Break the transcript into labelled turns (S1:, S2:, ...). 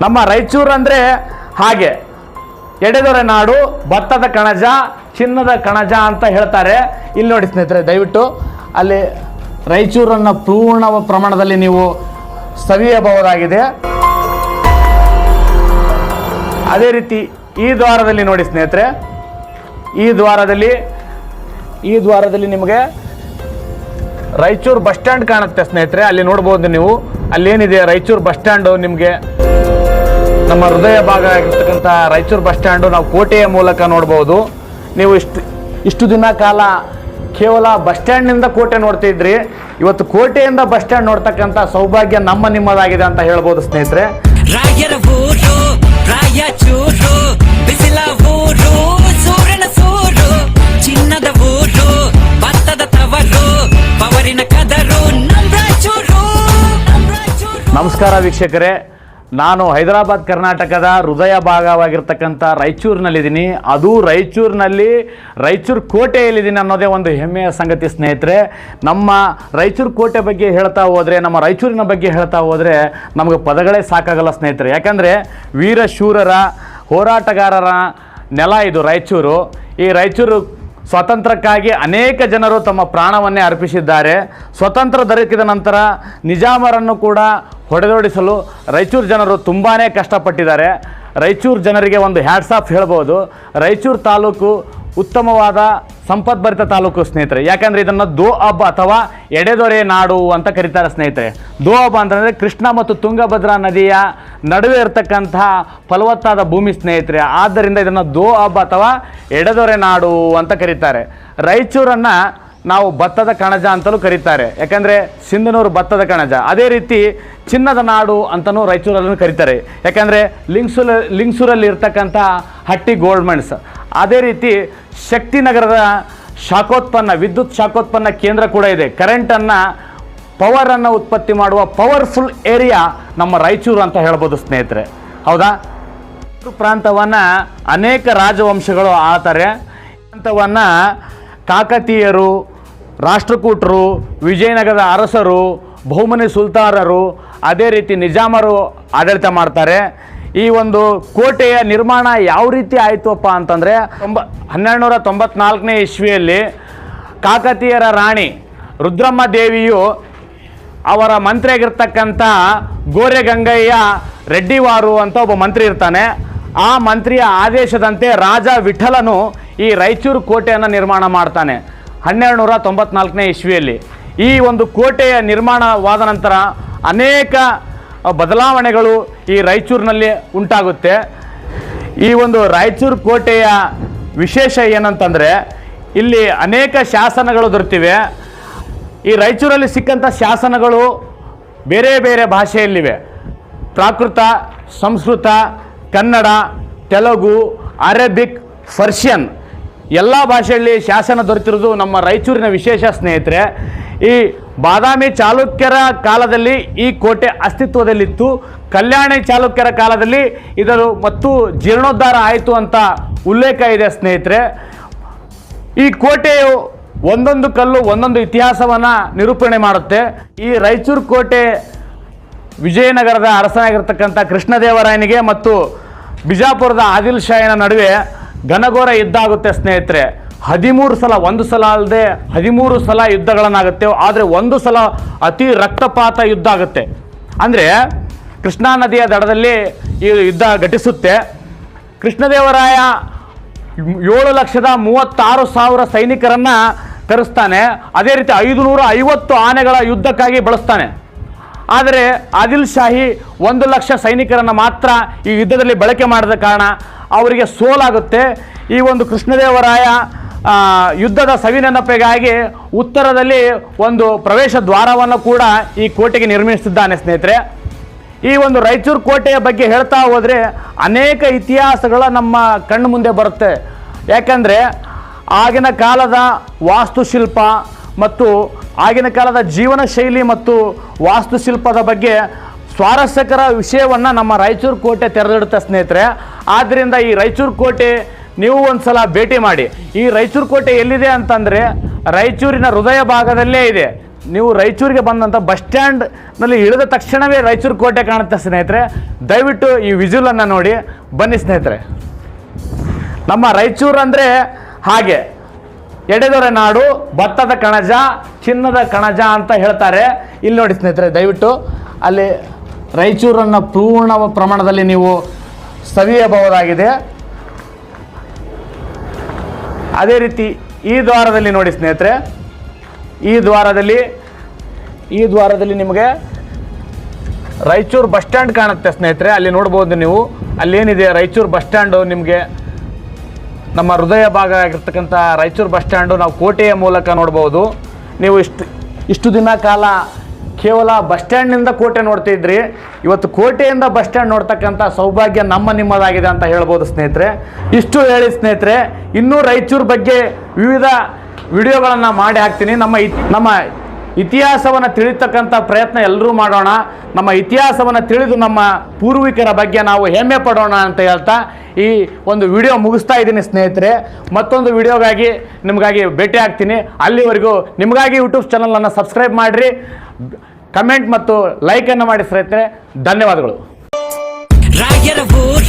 S1: ನಮ್ಮ ರಾಯಚೂರು ಅಂದರೆ ಹಾಗೆ ಎಡೆದೊರೆ ನಾಡು, ಭತ್ತದ ಕಣಜ, ಚಿನ್ನದ ಕಣಜ ಅಂತ ಹೇಳ್ತಾರೆ. ಇಲ್ಲಿ ನೋಡಿ ಸ್ನೇಹಿತರೆ, ದಯವಿಟ್ಟು ಅಲ್ಲಿ ರಾಯಚೂರನ್ನು ಪೂರ್ಣ ಪ್ರಮಾಣದಲ್ಲಿ ನೀವು ಸವಿಯಬಹುದಾಗಿದೆ. ಅದೇ ರೀತಿ ಈ ದ್ವಾರದಲ್ಲಿ ನೋಡಿ ಸ್ನೇಹಿತರೆ, ಈ ದ್ವಾರದಲ್ಲಿ ನಿಮಗೆ ರಾಯಚೂರು ಬಸ್ ಸ್ಟ್ಯಾಂಡ್ ಕಾಣುತ್ತೆ ಸ್ನೇಹಿತರೆ. ಅಲ್ಲಿ ನೋಡ್ಬೋದು ನೀವು, ಅಲ್ಲೇನಿದೆ ರಾಯಚೂರು ಬಸ್ ಸ್ಟ್ಯಾಂಡು, ನಿಮಗೆ ನಮ್ಮ ಹೃದಯ ಭಾಗ ಆಗಿರ್ತಕ್ಕಂಥ ರಾಯಚೂರು ಬಸ್ ಸ್ಟ್ಯಾಂಡು ನಾವು ಕೋಟೆಯ ಮೂಲಕ ನೋಡ್ಬೋದು. ನೀವು ಇಷ್ಟು ದಿನ ಕಾಲ ಕೇವಲ ಬಸ್ ಸ್ಟ್ಯಾಂಡ್ನಿಂದ ಕೋಟೆ ನೋಡ್ತಿದ್ರಿ, ಇವತ್ತು ಕೋಟೆಯಿಂದ ಬಸ್ ಸ್ಟ್ಯಾಂಡ್ ನೋಡ್ತಕ್ಕಂಥ ಸೌಭಾಗ್ಯ ನಿಮ್ಮದಾಗಿದೆ ಅಂತ ಹೇಳ್ಬೋದು ಸ್ನೇಹಿತರೆ.
S2: ರಾಯರ ಊರು ರಾಯಚೂರು, ಬಿಸಿಲ ಊರು, ಸೂರ್ಯನ ಸೂರು, ಚಿನ್ನದ ಊರು, ಭತ್ತದ ತವರು, ಪವರಿನ ಕದರು, ರಾಯಚೂರು.
S1: ನಮಸ್ಕಾರ ವೀಕ್ಷಕರೇ, ನಾನು ಹೈದರಾಬಾದ್ ಕರ್ನಾಟಕದ ಹೃದಯ ಭಾಗವಾಗಿರ್ತಕ್ಕಂಥ ರಾಯಚೂರಿನಲ್ಲಿದ್ದೀನಿ. ಅದು ರಾಯಚೂರು ಕೋಟೆಯಲ್ಲಿದ್ದೀನಿ ಅನ್ನೋದೇ ಒಂದು ಹೆಮ್ಮೆಯ ಸಂಗತಿ ಸ್ನೇಹಿತರೆ. ನಮ್ಮ ರಾಯಚೂರು ಕೋಟೆ ಬಗ್ಗೆ ಹೇಳ್ತಾ ಹೋದರೆ, ನಮ್ಮ ರಾಯಚೂರಿನ ಬಗ್ಗೆ ಹೇಳ್ತಾ ಹೋದರೆ ನಮಗೆ ಪದಗಳೇ ಸಾಕಾಗಲ್ಲ ಸ್ನೇಹಿತರೆ. ಯಾಕಂದರೆ ವೀರ ಶೂರರ ಹೋರಾಟಗಾರರ ನೆಲ ಇದು ರಾಯಚೂರು. ಈ ರಾಯಚೂರು ಸ್ವಾತಂತ್ರ್ಯಕ್ಕಾಗಿ ಅನೇಕ ಜನರು ತಮ್ಮ ಪ್ರಾಣವನ್ನೇ ಅರ್ಪಿಸಿದ್ದಾರೆ. ಸ್ವತಂತ್ರ ದೊರಕಿದ ನಂತರ ನಿಜಾಮರನ್ನು ಕೂಡ ಹೊಡೆದೋಡಿಸಲು ರಾಯಚೂರು ಜನರು ತುಂಬಾ ಕಷ್ಟಪಟ್ಟಿದ್ದಾರೆ. ರಾಯಚೂರು ಜನರಿಗೆ ಒಂದು ಹ್ಯಾಟ್ಸ್ ಆಫ್ ಹೇಳ್ಬೋದು. ರಾಯಚೂರು ತಾಲೂಕು ಉತ್ತಮವಾದ ಸಂಪದ್ಭರಿತ ತಾಲೂಕು ಸ್ನೇಹಿತರೆ. ಯಾಕಂದರೆ ಇದನ್ನು ದೋಅಬ್ ಅಥವಾ ಎಡೆದೊರೆ ನಾಡು ಅಂತ ಕರೀತಾರೆ ಸ್ನೇಹಿತರೆ. ದೋಅಬ್ ಅಂತಂದರೆ ಕೃಷ್ಣ ಮತ್ತು ತುಂಗಭದ್ರಾ ನದಿಯ ನಡುವೆ ಇರತಕ್ಕಂತಹ ಫಲವತ್ತಾದ ಭೂಮಿ ಸ್ನೇಹಿತರೆ. ಆದ್ದರಿಂದ ಇದನ್ನು ದೋಅಬ್ ಅಥವಾ ಎಡೆದೊರೆ ನಾಡು ಅಂತ ಕರೀತಾರೆ. ರಾಯಚೂರನ್ನು ನಾವು ಭತ್ತದ ಕಣಜ ಅಂತಲೂ ಕರೀತಾರೆ, ಯಾಕಂದರೆ ಸಿಂಧನೂರು ಭತ್ತದ ಕಣಜ. ಅದೇ ರೀತಿ ಚಿನ್ನದ ನಾಡು ಅಂತಲೂ ರಾಯಚೂರಲ್ಲೂ ಕರೀತಾರೆ, ಯಾಕಂದರೆ ಲಿಂಗಸೂರಲ್ಲಿ ಇರ್ತಕ್ಕಂಥ ಹಟ್ಟಿ ಗೋಲ್ಡ್ ಮೈನ್ಸ್. ಅದೇ ರೀತಿ ಶಕ್ತಿನಗರದ ವಿದ್ಯುತ್ ಶಾಖೋತ್ಪನ್ನ ಕೇಂದ್ರ ಕೂಡ ಇದೆ. ಕರೆಂಟನ್ನು ಪವರನ್ನು ಉತ್ಪತ್ತಿ ಮಾಡುವ ಪವರ್ಫುಲ್ ಏರಿಯಾ ನಮ್ಮ ರಾಯಚೂರು ಅಂತ ಹೇಳ್ಬೋದು ಸ್ನೇಹಿತರೆ. ಹೌದಾ? ಪ್ರಾಂತವನ್ನು ಅನೇಕ ರಾಜವಂಶಗಳು ಆಳ್ತಾರೆ. ಪ್ರಾಂತವನ್ನು ಕಾಕತೀಯರು, ರಾಷ್ಟ್ರಕೂಟರು, ವಿಜಯನಗರದ ಅರಸರು, ಬಹುಮನಿ ಸುಲ್ತಾನರು, ಅದೇ ರೀತಿ ನಿಜಾಮರು ಆಡಳಿತ ಮಾಡ್ತಾರೆ. ಈ ಒಂದು ಕೋಟೆಯ ನಿರ್ಮಾಣ ಯಾವ ರೀತಿ ಆಯಿತಪ್ಪ ಅಂತಂದರೆ 1294ನೇ ಇಸ್ವಿಯಲ್ಲಿ ಕಾಕತೀಯರ ರಾಣಿ ರುದ್ರಮ್ಮ ದೇವಿಯು ಅವರ ಮಂತ್ರಿಯಾಗಿರ್ತಕ್ಕಂಥ ಗೋರೆಗಂಗಯ್ಯ ರೆಡ್ಡಿವಾರು ಅಂತ ಒಬ್ಬ ಮಂತ್ರಿ ಇರ್ತಾನೆ. ಆ ಮಂತ್ರಿಯ ಆದೇಶದಂತೆ ರಾಜ ವಿಠಲನು ಈ ರಾಯಚೂರು ಕೋಟೆಯನ್ನು ನಿರ್ಮಾಣ ಮಾಡ್ತಾನೆ 1294ನೇ ಇಸ್ವಿಯಲ್ಲಿ. ಈ ಒಂದು ಕೋಟೆಯ ನಿರ್ಮಾಣವಾದ ನಂತರ ಅನೇಕ ಬದಲಾವಣೆಗಳು ಈ ರಾಯಚೂರಿನಲ್ಲಿ ಉಂಟಾಗುತ್ತೆ. ಈ ಒಂದು ರಾಯಚೂರು ಕೋಟೆಯ ವಿಶೇಷ ಏನಂತಂದರೆ, ಇಲ್ಲಿ ಅನೇಕ ಶಾಸನಗಳು ದೊರೆತಿವೆ. ಈ ರಾಯಚೂರಲ್ಲಿ ಸಿಕ್ಕಂಥ ಶಾಸನಗಳು ಬೇರೆ ಬೇರೆ ಭಾಷೆಯಲ್ಲಿವೆ. ಪ್ರಾಕೃತ, ಸಂಸ್ಕೃತ, ಕನ್ನಡ, ತೆಲುಗು, ಅರೇಬಿಕ್, ಪರ್ಷಿಯನ್ ಎಲ್ಲ ಭಾಷೆಯಲ್ಲಿ ಶಾಸನ ದೊರೆತಿರೋದು ನಮ್ಮ ರಾಯಚೂರಿನ ವಿಶೇಷ ಸ್ನೇಹಿತರೆ. ಈ ಬಾದಾಮಿ ಚಾಲುಕ್ಯರ ಕಾಲದಲ್ಲಿ ಈ ಕೋಟೆ ಅಸ್ತಿತ್ವದಲ್ಲಿತ್ತು. ಕಲ್ಯಾಣಿ ಚಾಲುಕ್ಯರ ಕಾಲದಲ್ಲಿ ಇದರ ಮತ್ತು ಜೀರ್ಣೋದ್ಧಾರ ಆಯಿತು ಅಂತ ಉಲ್ಲೇಖ ಇದೆ ಸ್ನೇಹಿತರೆ. ಈ ಕೋಟೆಯು ಒಂದೊಂದು ಕಲ್ಲು ಒಂದೊಂದು ಇತಿಹಾಸವನ್ನು ನಿರೂಪಣೆ ಮಾಡುತ್ತೆ. ಈ ರಾಯಚೂರು ಕೋಟೆ ವಿಜಯನಗರದ ಅರಸನಾಗಿರ್ತಕ್ಕಂಥ ಕೃಷ್ಣದೇವರಾಯನಿಗೆ ಮತ್ತು ಬಿಜಾಪುರದ ಆದಿಲ್ ಶಾಹಿನ ನಡುವೆ ಘನಘೋರ ಯುದ್ಧ ಆಗುತ್ತೆ ಸ್ನೇಹಿತರೆ. 13 ಸಲ, ಒಂದು ಸಲ ಅಲ್ಲದೆ 13 ಸಲ ಯುದ್ಧಗಳನ್ನಾಗುತ್ತೆ. ಆದರೆ ಒಂದು ಸಲ ಅತಿ ರಕ್ತಪಾತ ಯುದ್ಧ ಆಗುತ್ತೆ. ಅಂದರೆ ಕೃಷ್ಣಾ ನದಿಯ ದಡದಲ್ಲಿ ಈ ಯುದ್ಧ ಘಟಿಸುತ್ತೆ. ಕೃಷ್ಣದೇವರಾಯ 7,36,000 ಸೈನಿಕರನ್ನು ಕರೆಸ್ತಾನೆ. ಅದೇ ರೀತಿ 550 ಆನೆಗಳ ಯುದ್ಧಕ್ಕಾಗಿ ಬಳಸ್ತಾನೆ. ಆದರೆ ಆದಿಲ್ ಶಾಹಿ 1,00,000 ಸೈನಿಕರನ್ನು ಮಾತ್ರ ಈ ಯುದ್ಧದಲ್ಲಿ ಬಳಕೆ ಮಾಡಿದ ಕಾರಣ ಅವರಿಗೆ ಸೋಲಾಗುತ್ತೆ. ಈ ಒಂದು ಕೃಷ್ಣದೇವರಾಯ ಯುದ್ಧದ ಸವಿನೆನಪಿಗಾಗಿ ಉತ್ತರದಲ್ಲಿ ಒಂದು ಪ್ರವೇಶ ದ್ವಾರವನ್ನು ಕೂಡ ಈ ಕೋಟೆಗೆ ನಿರ್ಮಿಸಿದ್ದಾನೆ ಸ್ನೇಹಿತರೆ. ಈ ಒಂದು ರಾಯಚೂರು ಕೋಟೆಯ ಬಗ್ಗೆ ಹೇಳ್ತಾ ಹೋದರೆ ಅನೇಕ ಇತಿಹಾಸಗಳ ನಮ್ಮ ಕಣ್ಣು ಮುಂದೆ ಬರುತ್ತೆ. ಯಾಕಂದರೆ ಆಗಿನ ಕಾಲದ ವಾಸ್ತುಶಿಲ್ಪ ಮತ್ತು ಆಗಿನ ಕಾಲದ ಜೀವನ ಶೈಲಿ ಮತ್ತು ವಾಸ್ತುಶಿಲ್ಪದ ಬಗ್ಗೆ ಸ್ವಾರಸ್ಯಕರ ವಿಷಯವನ್ನು ನಮ್ಮ ರಾಯಚೂರು ಕೋಟೆ ತೆರೆದಿಡುತ್ತೆ ಸ್ನೇಹಿತರೆ. ಆದ್ದರಿಂದ ಈ ರಾಯಚೂರು ಕೋಟೆ ನೀವು ಒಂದು ಸಲ ಭೇಟಿ ಮಾಡಿ. ಈ ರಾಯಚೂರು ಕೋಟೆ ಎಲ್ಲಿದೆ ಅಂತಂದರೆ ರಾಯಚೂರಿನ ಹೃದಯ ಭಾಗದಲ್ಲೇ ಇದೆ. ನೀವು ರಾಯಚೂರಿಗೆ ಬಂದಂಥ ಬಸ್ ಸ್ಟ್ಯಾಂಡ್ನಲ್ಲಿ ಇಳಿದ ತಕ್ಷಣವೇ ರಾಯಚೂರು ಕೋಟೆ ಕಾಣುತ್ತೆ ಸ್ನೇಹಿತರೆ. ದಯವಿಟ್ಟು ಈ ವಿಜುವಲನ್ನು ನೋಡಿ ಬನ್ನಿ ಸ್ನೇಹಿತರೆ. ನಮ್ಮ ರಾಯಚೂರು ಅಂದರೆ ಹಾಗೆ ಎಡೆದೊರೆ ನಾಡು, ಭತ್ತದ ಕಣಜ, ಚಿನ್ನದ ಕಣಜ ಅಂತ ಹೇಳ್ತಾರೆ. ಇಲ್ಲಿ ನೋಡಿ ಸ್ನೇಹಿತರೆ, ದಯವಿಟ್ಟು ಅಲ್ಲಿ ರಾಯಚೂರನ್ನು ಪೂರ್ಣ ಪ್ರಮಾಣದಲ್ಲಿ ನೀವು ಸವಿಯಬಹುದಾಗಿದೆ. ಅದೇ ರೀತಿ ಈ ದ್ವಾರದಲ್ಲಿ ನೋಡಿ ಸ್ನೇಹಿತರೆ, ಈ ದ್ವಾರದಲ್ಲಿ ನಿಮಗೆ ರಾಯಚೂರು ಬಸ್ ಸ್ಟ್ಯಾಂಡ್ ಕಾಣುತ್ತೆ ಸ್ನೇಹಿತರೆ. ಅಲ್ಲಿ ನೋಡ್ಬೋದು ನೀವು, ಅಲ್ಲೇನಿದೆ ರಾಯಚೂರು ಬಸ್ ಸ್ಟ್ಯಾಂಡು, ನಿಮಗೆ ನಮ್ಮ ಹೃದಯ ಭಾಗ ಆಗಿರ್ತಕ್ಕಂಥ ರಾಯಚೂರು ಬಸ್ ಸ್ಟ್ಯಾಂಡು ನಾವು ಕೋಟೆಯ ಮೂಲಕ ನೋಡ್ಬೋದು. ನೀವು ಇಷ್ಟು ದಿನ ಕಾಲ ಕೇವಲ ಬಸ್ ಸ್ಟ್ಯಾಂಡ್ನಿಂದ ಕೋಟೆ ನೋಡ್ತಿದ್ರಿ, ಇವತ್ತು ಕೋಟೆಯಿಂದ ಬಸ್ ಸ್ಟ್ಯಾಂಡ್ ನೋಡ್ತಕ್ಕಂಥ ಸೌಭಾಗ್ಯ ನಿಮ್ಮದಾಗಿದೆ ಅಂತ ಹೇಳ್ಬೋದು ಸ್ನೇಹಿತರೆ. ಇಷ್ಟು ಹೇಳಿ ಸ್ನೇಹಿತರೆ, ಇನ್ನೂ ರಾಯಚೂರು ಬಗ್ಗೆ ವಿವಿಧ ವಿಡಿಯೋಗಳನ್ನು ಮಾಡಿ ಹಾಕ್ತೀನಿ. ನಮ್ಮ ಇತಿಹಾಸವನ್ನು ತಿಳಿತಕ್ಕಂಥ ಪ್ರಯತ್ನ ಎಲ್ಲರೂ ಮಾಡೋಣ. ನಮ್ಮ ಇತಿಹಾಸವನ್ನು ತಿಳಿದು ನಮ್ಮ ಪೂರ್ವಿಕರ ಬಗ್ಗೆ ನಾವು ಹೆಮ್ಮೆ ಪಡೋಣ ಅಂತ ಹೇಳ್ತಾ ಈ ಒಂದು ವಿಡಿಯೋ ಮುಗಿಸ್ತಾ ಇದ್ದೀನಿ ಸ್ನೇಹಿತರೆ. ಮತ್ತೊಂದು ವಿಡಿಯೋಗಾಗಿ ನಿಮಗಾಗಿ ಭೇಟಿ ಆಗ್ತೀನಿ. ಅಲ್ಲಿವರೆಗೂ ನಿಮಗಾಗಿ ಯೂಟ್ಯೂಬ್ ಚಾನಲನ್ನು ಸಬ್ಸ್ಕ್ರೈಬ್ ಮಾಡಿರಿ, ಕಮೆಂಟ್ ಮತ್ತು ಲೈಕನ್ನು ಮಾಡಿ ಸ್ನೇಹಿತರೆ. ಧನ್ಯವಾದಗಳು.
S2: ರಾಯರ ಊರು